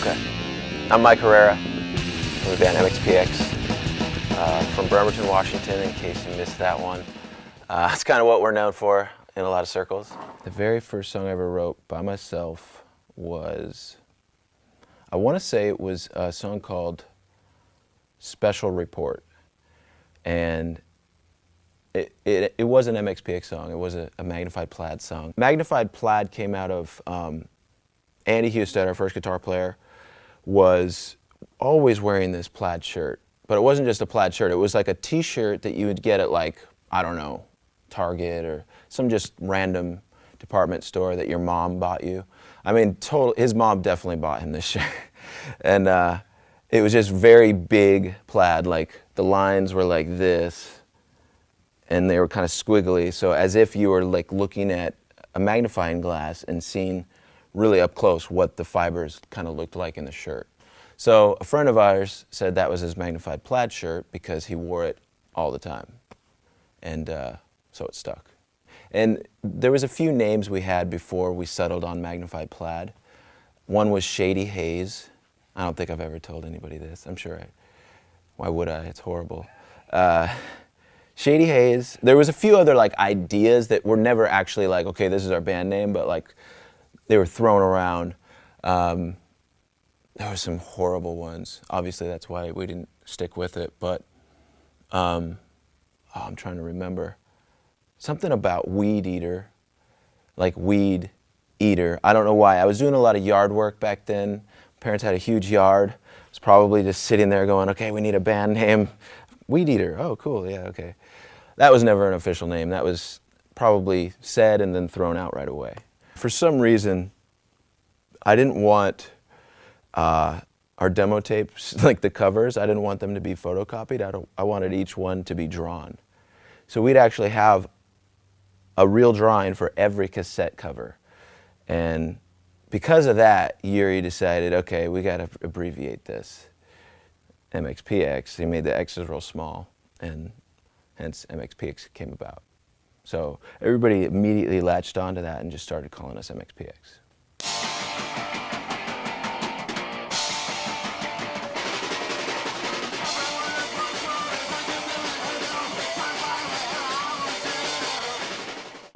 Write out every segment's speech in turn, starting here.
Okay. I'm Mike Herrera from the band MxPx from Bremerton, Washington, in case you missed that one. It's kind of what we're known for in a lot of circles. The very first song I ever wrote by myself was, I want to say it was a song called Special Report. And it was an MxPx song. It was a Magnified Plaid song. Magnified Plaid came out of Andy Husted, our first guitar player, was always wearing this plaid shirt. But it wasn't just a plaid shirt. It was like a t-shirt that you would get at, like, I don't know, Target or some just random department store that your mom bought you. I mean, his mom definitely bought him this shirt. And it was just very big plaid, like the lines were like this and they were kind of squiggly, so as if you were like looking at a magnifying glass and seeing really up close what the fibers kind of looked like in the shirt. So a friend of ours said that was his Magnified Plaid shirt because he wore it all the time. And so it stuck. And there was a few names we had before we settled on Magnified Plaid. One was Shady Haze. I don't think I've ever told anybody this. I'm sure why would I? It's horrible. Shady Haze. There was a few other like ideas that were never actually like, okay, this is our band name, but like they were thrown around. There were some horrible ones. Obviously, that's why we didn't stick with it. But I'm trying to remember. Something about Weed Eater, like Weed Eater. I don't know why. I was doing a lot of yard work back then. Parents had a huge yard. I was probably just sitting there going, okay, we need a band name. Weed Eater. Oh, cool. Yeah, okay. That was never an official name. That was probably said and then thrown out right away. For some reason, I didn't want our demo tapes, like the covers, I didn't want them to be photocopied. I wanted each one to be drawn. So we'd actually have a real drawing for every cassette cover. And because of that, Yuri decided, okay, we got to abbreviate this. MxPx, he made the X's real small, and hence MxPx came about. So everybody immediately latched onto that and just started calling us MxPx.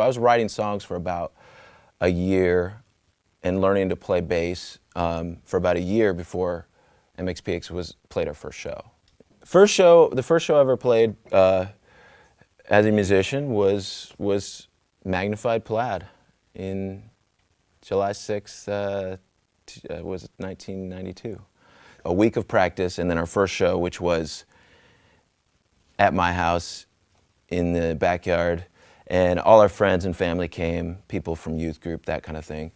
I was writing songs for about a year and learning to play bass for about a year before MxPx played our first show. The first show I ever played as a musician was Magnified Plaid in July 6th, was 1992. A week of practice, and then our first show, which was at my house in the backyard. And all our friends and family came, people from youth group, that kind of thing.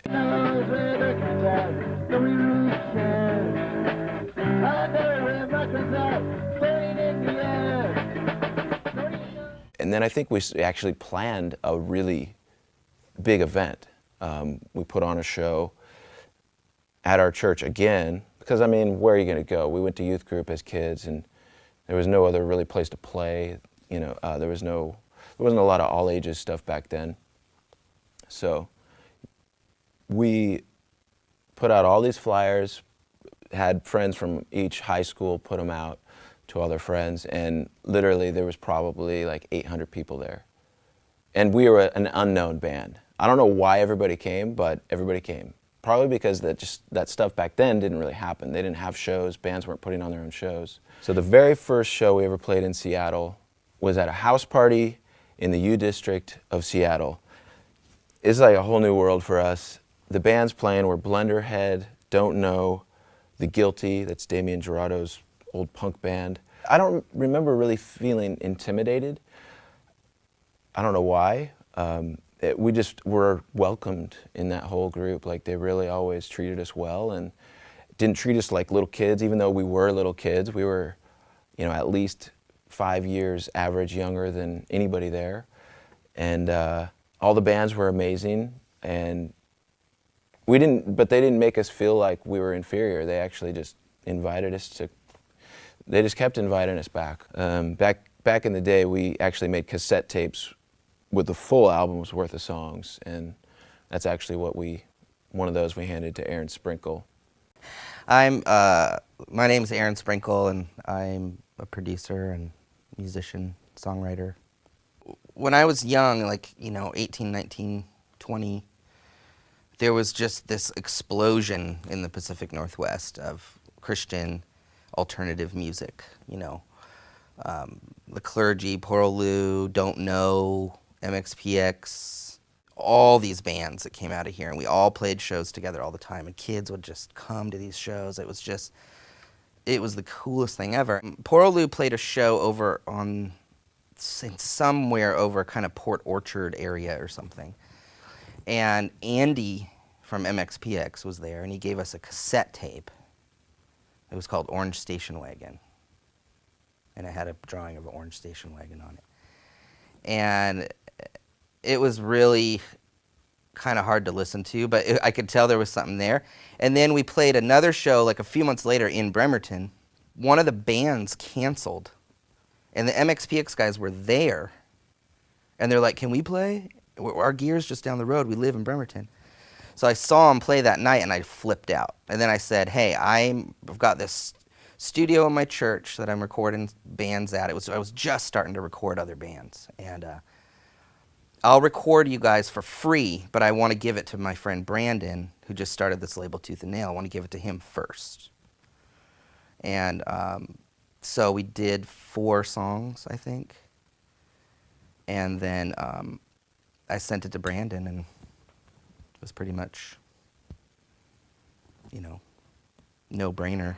And then I think we actually planned a really big event. We put on a show at our church again, because I mean, where are you gonna go? We went to youth group as kids and there was no other really place to play. You know, there wasn't a lot of all ages stuff back then. So we put out all these flyers, had friends from each high school put them out to all their friends, and literally there was probably like 800 people there. And we were an unknown band. I don't know why everybody came, but everybody came. Probably because that stuff back then didn't really happen. They didn't have shows, bands weren't putting on their own shows. So the very first show we ever played in Seattle was at a house party in the U District of Seattle. It's like a whole new world for us. The bands playing were Blenderhead, Don't Know, The Guilty, that's Damien Gerardo's old punk band. I don't remember really feeling intimidated. I don't know why. We just were welcomed in that whole group. Like, they really always treated us well and didn't treat us like little kids, even though we were little kids. We were, you know, at least 5 years average younger than anybody there. And all the bands were amazing, and they didn't make us feel like we were inferior. They actually just invited us to, they just kept inviting us back. Back in the day, we actually made cassette tapes with the full album's worth of songs, and that's actually one of those we handed to Aaron Sprinkle. My name's Aaron Sprinkle, and I'm a producer and musician, songwriter. When I was young, like, 18, 19, 20, there was just this explosion in the Pacific Northwest of Christian alternative music, the Clergy, Poraloo, Don't Know, MxPx, all these bands that came out of here, and we all played shows together all the time, and kids would just come to these shows. It was the coolest thing ever. Poraloo played a show over somewhere over kind of Port Orchard area or something, and Andy from MxPx was there, and he gave us a cassette tape. It was called Orange Station Wagon, and it had a drawing of an orange station wagon on it. And it was really kind of hard to listen to, but I could tell there was something there. And then we played another show like a few months later in Bremerton. One of the bands canceled, and the MxPx guys were there, and they're like, "Can we play? Our gear's just down the road. We live in Bremerton." So I saw them play that night, and I flipped out. And then I said, "Hey, I've got this studio in my church that I'm recording bands at." I was just starting to record other bands, and I'll record you guys for free, but I want to give it to my friend Brandon, who just started this label Tooth and Nail. I want to give it to him first. And so we did 4 songs, I think, and then I sent it to Brandon, and it was pretty much, no-brainer.